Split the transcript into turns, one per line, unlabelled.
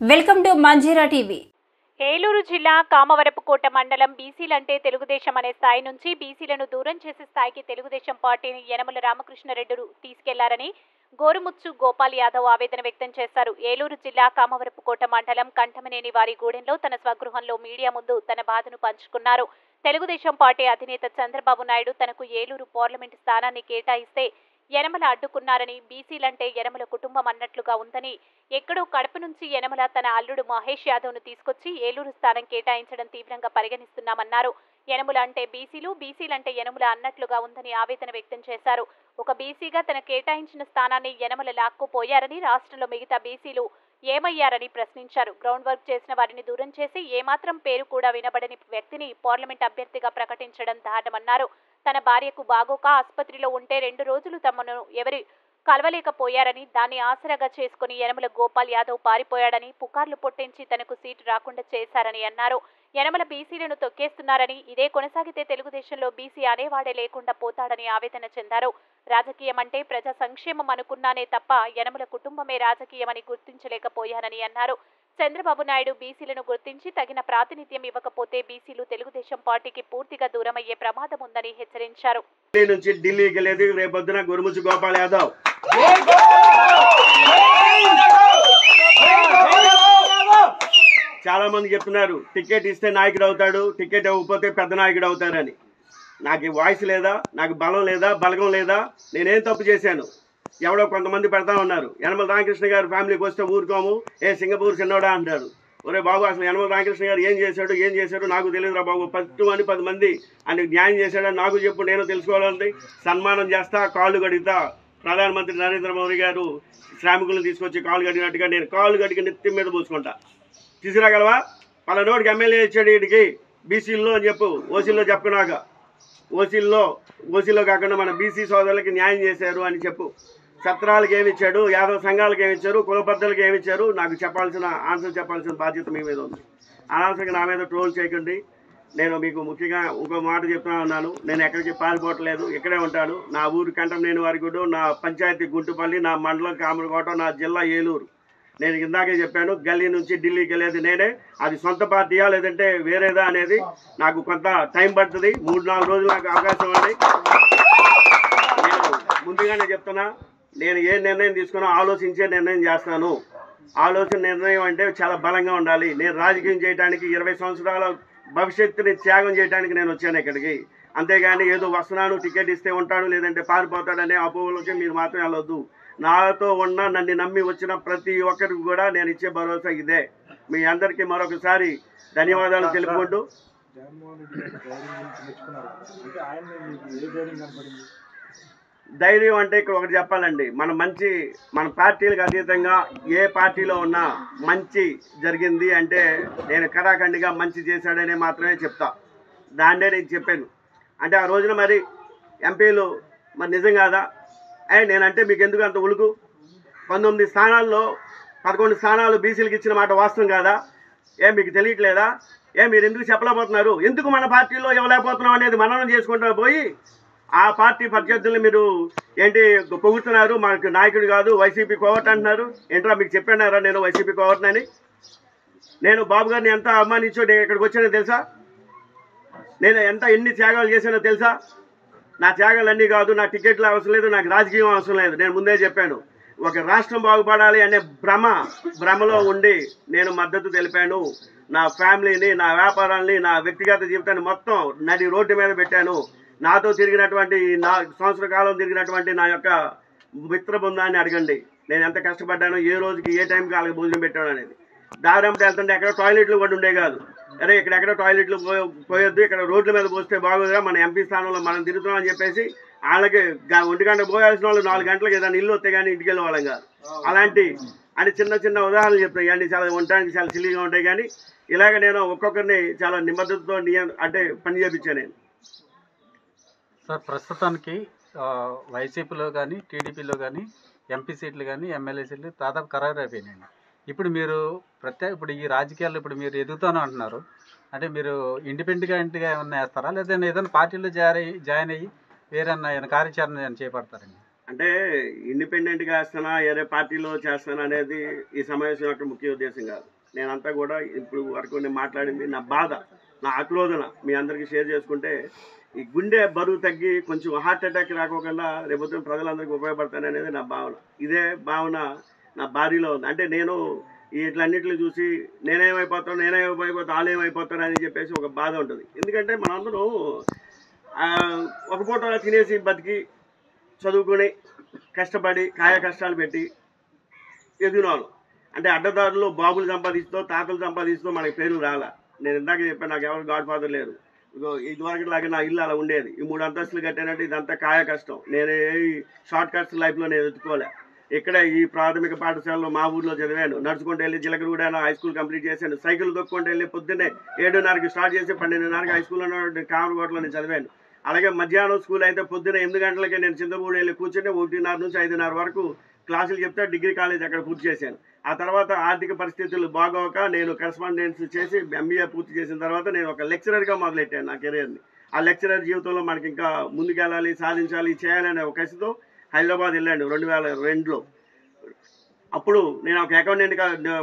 Welcome to Manjira TV.
Eluru జిల్లా కామవరపుకోట మండలం బీసీలంటే తెలుగుదేశం అనే స్థాయి నుంచి బీసీలను దూరం చేసే స్థాయికి తెలుగుదేశం పార్టీని యనమల రామకృష్ణారెడ్డి తీసుకెళ్లారని గోరుముచ్చు గోపాల్ యాదవ్ ఆవేదన వ్యక్తం చేశారు. ఏలూరు జిల్లా కామవరపుకోట మండలం కంఠమనేని వారి గూడెంలో తన స్వగృహంలో మీడియా ముందు తన బాధను పంచుకున్నారు. తెలుగుదేశం పార్టీ అధినేత చంద్రబాబు నాయుడు తనకు ఏలూరు పార్లమెంటు స్థానాన్ని కేటాయిస్తే యనమల అడ్డుకున్నారని, బీసీలంటే యనమల కుటుంబం అన్నట్లుగా ఉందని, ఎక్కడో కడప నుంచి యనమల తన అల్లుడు మహేష్ యాదవ్ను తీసుకొచ్చి ఏలూరు స్థానం కేటాయించడం తీవ్రంగా పరిగణిస్తున్నామన్నారు. యనమల అంటే బీసీలు, బీసీలంటే యనమల అన్నట్లుగా ఉందని ఆవేదన వ్యక్తం చేశారు. ఒక బీసీగా తన కేటాయించిన స్థానాన్ని యనమల లాక్కుపోయారని, రాష్ట్రంలో మిగతా బీసీలు ఏమయ్యారని ప్రశ్నించారు. గ్రౌండ్ వర్క్ చేసిన వారిని దూరం చేసి ఏమాత్రం పేరు కూడా వినబడని వ్యక్తిని పార్లమెంట్ అభ్యర్థిగా ప్రకటించడం దారుణమన్నారు. తన భార్యకు బాగోక ఆసుపత్రిలో ఉంటే 2 రోజులు తమను ఎవరు కలవలేకపోయారని, దాన్ని ఆసరాగా చేసుకుని యనమల గోపాల్ యాదవ్ పారిపోయాడని, పుకార్లు పొట్టించి తనకు సీటు రాకుండా చేశారని అన్నారు. యనమల బీసీలను తొక్కేస్తున్నారని, ఇదే కొనసాగితే తెలుగుదేశంలో బీసీ అనేవాడే లేకుండా పోతాడని ఆవేదన చెందారు. రాజకీయం అంటే ప్రజా సంక్షేమం అనుకున్నానే తప్ప యనమల కుటుంబమే రాజకీయమని గుర్తించలేకపోయానని అన్నారు. చంద్రబాబు నాయుడు బీసీలను గుర్తించి తగిన ప్రాతినిధ్యం ఇవ్వకపోతే బీసీలు తెలుగుదేశం పార్టీకి పూర్తిగా దూరమయ్యే ప్రమాదం ఉందని హెచ్చరించారు.
ఢిల్లీకి లేదు రేపొద్దున గోరుముచ్చు గోపాల్ యాదవ్ చాలా మంది చెప్తున్నారు టికెట్ ఇస్తే నాయకుడు అవుతాడు, టికెట్ ఇవ్వకపోతే పెద్ద నాయకుడు అవుతారని. నాకు వాయిస్ లేదా, నాకు బలం లేదా, బలగం లేదా, నేనేం తప్పు చేశాను? ఎవడో కొంతమంది పెడతా ఉన్నారు. యనమల రామకృష్ణ గారు ఫ్యామిలీకి వస్తే ఊరుకోము, ఏ సింగపూర్ చిన్నోడా అంటారు. ఒరే బాబు, అసలు యనమల రామకృష్ణ గారు ఏం చేశాడు నాకు తెలియదురా బాబు. 10 మంది ఆయనకు న్యాయం చేశాడని నాకు చెప్పు, నేను తెలుసుకోవాలంటే సన్మానం చేస్తా, కాళ్ళు కడుగుతా. ప్రధానమంత్రి నరేంద్ర మోదీ గారు శ్రామికులను తీసుకొచ్చి కాళ్ళు కడిగినట్టుగా నేను కాళ్ళు కడిగి నెత్తి మీద పూసుకుంటా. తీసుకురాగలవా? పలానోడికి ఎమ్మెల్యే ఇచ్చాడు వీడికి బీసీల్లో అని చెప్పు. ఓసీల్లో చెప్పుకున్నాక ఓసీలో కాకుండా మన బీసీ సోదరులకి న్యాయం చేశారు అని చెప్పు. సత్రాలకు ఏమిచ్చాడు, యాదవ సంఘాలకు ఏమిచ్చారు, కులబద్దలకు ఏమిచ్చారు, నాకు ఆన్సర్ చెప్పాల్సిన బాధ్యత మీ మీద ఉంది. అనవసరంగా నా మీద ట్రోల్ చేయకండి. నేను మీకు ముఖ్యంగా ఇంకో మాట చెప్తున్నా ఉన్నాను. నేను ఎక్కడికి పారిపోవట్లేదు, ఇక్కడే ఉంటాను. నా ఊరు కంఠమనేని వారిగూడు, నా పంచాయతీ గుంటుపల్లి, నా మండలం కామరకోట, నా జిల్లా ఏలూరు. నేను ఇందాకే చెప్పాను, గల్లీ నుంచి ఢిల్లీకి వెళ్ళేది నేనే. అది సొంత పార్టీయా లేదంటే వేరేదా అనేది నాకు కొంత టైం పడుతుంది. 3-4 రోజులు నాకు అవకాశం ఉంది. నేను ముందుగానే చెప్తున్నా, నేను ఏ నిర్ణయం తీసుకున్నా ఆలోచించే నిర్ణయం చేస్తాను. నిర్ణయం అంటే చాలా బలంగా ఉండాలి. నేను రాజకీయం చేయడానికి 20 సంవత్సరాల భవిష్యత్తుని త్యాగం చేయడానికి నేను వచ్చాను ఇక్కడికి. అంతేగాని ఏదో వస్తున్నాను, టికెట్ ఇస్తే ఉంటాడు లేదంటే పారిపోతాడనే అపోహలకి మీరు మాత్రం వెళ్ళొద్దు. నాతో ఉన్న, నన్ను నమ్మి వచ్చిన ప్రతి ఒక్కరికి కూడా నేను ఇచ్చే భరోసా ఇదే. మీ అందరికీ మరొకసారి ధన్యవాదాలు తెలుపుకుంటూ, ధైర్యం అంటే ఇక్కడ ఒకటి చెప్పాలండి. మన పార్టీలకు అతీతంగా ఏ పార్టీలో ఉన్నా మంచి జరిగింది అంటే నేను కరాఖండిగా మంచి చేశాడనే మాత్రమే చెప్తా. దాన్నే నేను చెప్పాను. అంటే ఆ రోజున మరి ఎంపీలు మరి నిజం కాదా? నేనంటే మీకు ఎందుకు అంత ఉలుకు? 19 స్థానాల్లో 11 స్థానాలు బీసీలకు ఇచ్చిన మాట వాస్తవం కాదా? మీకు తెలియట్లేదా? మీరు ఎందుకు చెప్పలేకపోతున్నారు? ఎందుకు మన పార్టీలో ఇవ్వలేకపోతున్నాం అనేది మననం చేసుకుంటా పోయి ఆ పార్టీ ప్రత్యర్థులను మీరు ఏంటి పొగుడుతున్నారు? మనకు నాయకుడు కాదు, వైసీపీ కోవట్ అంటున్నారు. ఏంట్రా మీకు చెప్పానారా నేను వైసీపీ కోవట్నని? నేను బాబు గారిని ఎంత అభిమానించో నేను ఇక్కడికి వచ్చానో తెలుసా? నేను ఎన్ని త్యాగాలు చేశానో తెలుసా? నా త్యాగాలన్నీ కాదు, నా టికెట్లు అవసరం లేదు, నాకు రాజకీయం అవసరం లేదు. నేను ముందే చెప్పాను, ఒక రాష్ట్రం బాగుపడాలి అనే భ్రమలో ఉండి నేను మద్దతు తెలిపాను. నా ఫ్యామిలీని, నా వ్యాపారాన్ని, నా వ్యక్తిగత జీవితాన్ని మొత్తం నడి రోడ్డు మీద పెట్టాను. నాతో తిరిగినటువంటి, నా సంవత్సర కాలం తిరిగినటువంటి నా యొక్క మిత్ర బృందాన్ని అడగండి నేను ఎంత కష్టపడ్డానో, ఏ రోజుకి ఏ టైంకి వాళ్ళకి భోజనం పెట్టాను అనేది. దారంటే వెళ్తుంటే ఎక్కడ టాయిలెట్లు కూడా ఉండే కాదు. అరే ఇక్కడెక్కడ టాయిలెట్లు పోయొద్దు, ఇక్కడ రోడ్ల మీద పోస్తే బాగోదురా, మన ఎంపీ స్థానంలో మనం తిరుగుతున్నాం అని చెప్పేసి వాళ్ళకి 1 గంట పోయాల్సిన వాళ్ళు 4 గంటలకు ఏదైనా ఇల్లు వస్తే కానీ ఇంటికి వెళ్ళే వాళ్ళం కాదు. అలాంటి అని చిన్న ఉదాహరణలు చెప్తాయి. ఇవన్నీ చాలా ఉండడానికి చాలా సిల్లీగా ఉంటాయి. కానీ ఇలాగ నేను ఒక్కొక్కరిని చాలా నిబద్ధతతో అంటే పని చేయించాను నేను.
సార్, ప్రస్తుతానికి వైసీపీలో కానీ టీడీపీలో కానీ ఎంపీ సీట్లు కానీ ఎమ్మెల్యే సీట్లు దాదాపు ఖరారు అయిపోయినాయండి. ఇప్పుడు మీరు ఇప్పుడు ఈ రాజకీయాల్లో ఇప్పుడు మీరు ఎదుగుతాను అంటున్నారు. అంటే మీరు ఇండిపెండెంట్గా ఏమన్నా వేస్తారా, లేదా ఏదైనా పార్టీలో జాయిన్ అయ్యి వేరే కార్యాచరణ చేపడతారండి?
అంటే ఇండిపెండెంట్గా వేస్తానా వేరే పార్టీలో చేస్తానా అనేది ఈ సమావేశం యొక్క ముఖ్య ఉద్దేశం కాదు. నేనంతా కూడా ఇప్పుడు వరకు నేను మాట్లాడింది నా బాధ, నా ఆక్రోధన మీ అందరికీ షేర్ చేసుకుంటే ఈ గుండె బరువు తగ్గి కొంచెం హార్ట్ అటాక్ రాకోకుండా రేపొద్దున ప్రజలందరికీ ఉపయోగపడతాననేది నా భావన. ఇదే భావన నా భార్యలో ఉంది. అంటే నేను ఇట్లన్నింటిని చూసి నేనేమైపోతాను వాళ్ళేమైపోతాను అని చెప్పేసి ఒక బాధ ఉంటుంది. ఎందుకంటే మనందరం ఒక పూట తినేసి బతికి చదువుకొని కష్టపడి కాయ కష్టాలు పెట్టి ఎదిగిన వాళ్ళు. అంటే అడ్డదారులు బాబులు సంపాదిస్తూ తాతలు సంపాదిస్తూ మనకి పేరు రాలా. నేను ఇందాక చెప్పాను, నాకు ఎవరు గాడ్ ఫాదర్ లేరు. ఇదివరకు లాగా నా ఇల్లు అలా ఉండేది. ఈ 3 అంతస్తులు కట్టానంటే ఇదంతా కాయ కష్టం. నేను షార్ట్ కట్స్ లైఫ్లో నేను ఎత్తుకోలే. ఇక్కడ ఈ ప్రాథమిక పాఠశాలలో మా ఊర్లో చదివాను. నడుచుకుంటూ వెళ్ళి జిలకరగూడ హై స్కూల్ కంప్లీట్ చేశాను. సైకిల్ దొక్కుంటూ వెళ్ళి పొద్దున్నే 7:30కి స్టార్ట్ చేసి 12:30కి హై స్కూల్లో కామరకోటలో నేను చదివాను. అలాగే మధ్యాహ్నం స్కూల్ అయితే పొద్దున్న 8 గంటలకి నేను చింతపూడి వెళ్ళి కూర్చుంటే 1:30 నుంచి 5:30 వరకు క్లాసులు చెప్తే డిగ్రీ కాలేజ్ అక్కడ పూర్తి చేశాను. ఆ తర్వాత ఆర్థిక పరిస్థితులు బాగోక నేను కరెస్పాండెన్స్ చేసి MBA పూర్తి చేసిన తర్వాత నేను ఒక లెక్చరర్గా మొదలెట్టాను నా కెరీర్ని. ఆ లెక్చరర్ జీవితంలో మనకి ఇంకా ముందుకెళ్ళాలి, సాధించాలి, చేయాలనే ఒక కసితో హైదరాబాద్ వెళ్ళాను 2002లో. అప్పుడు నేను ఒక అకౌంటెంట్గా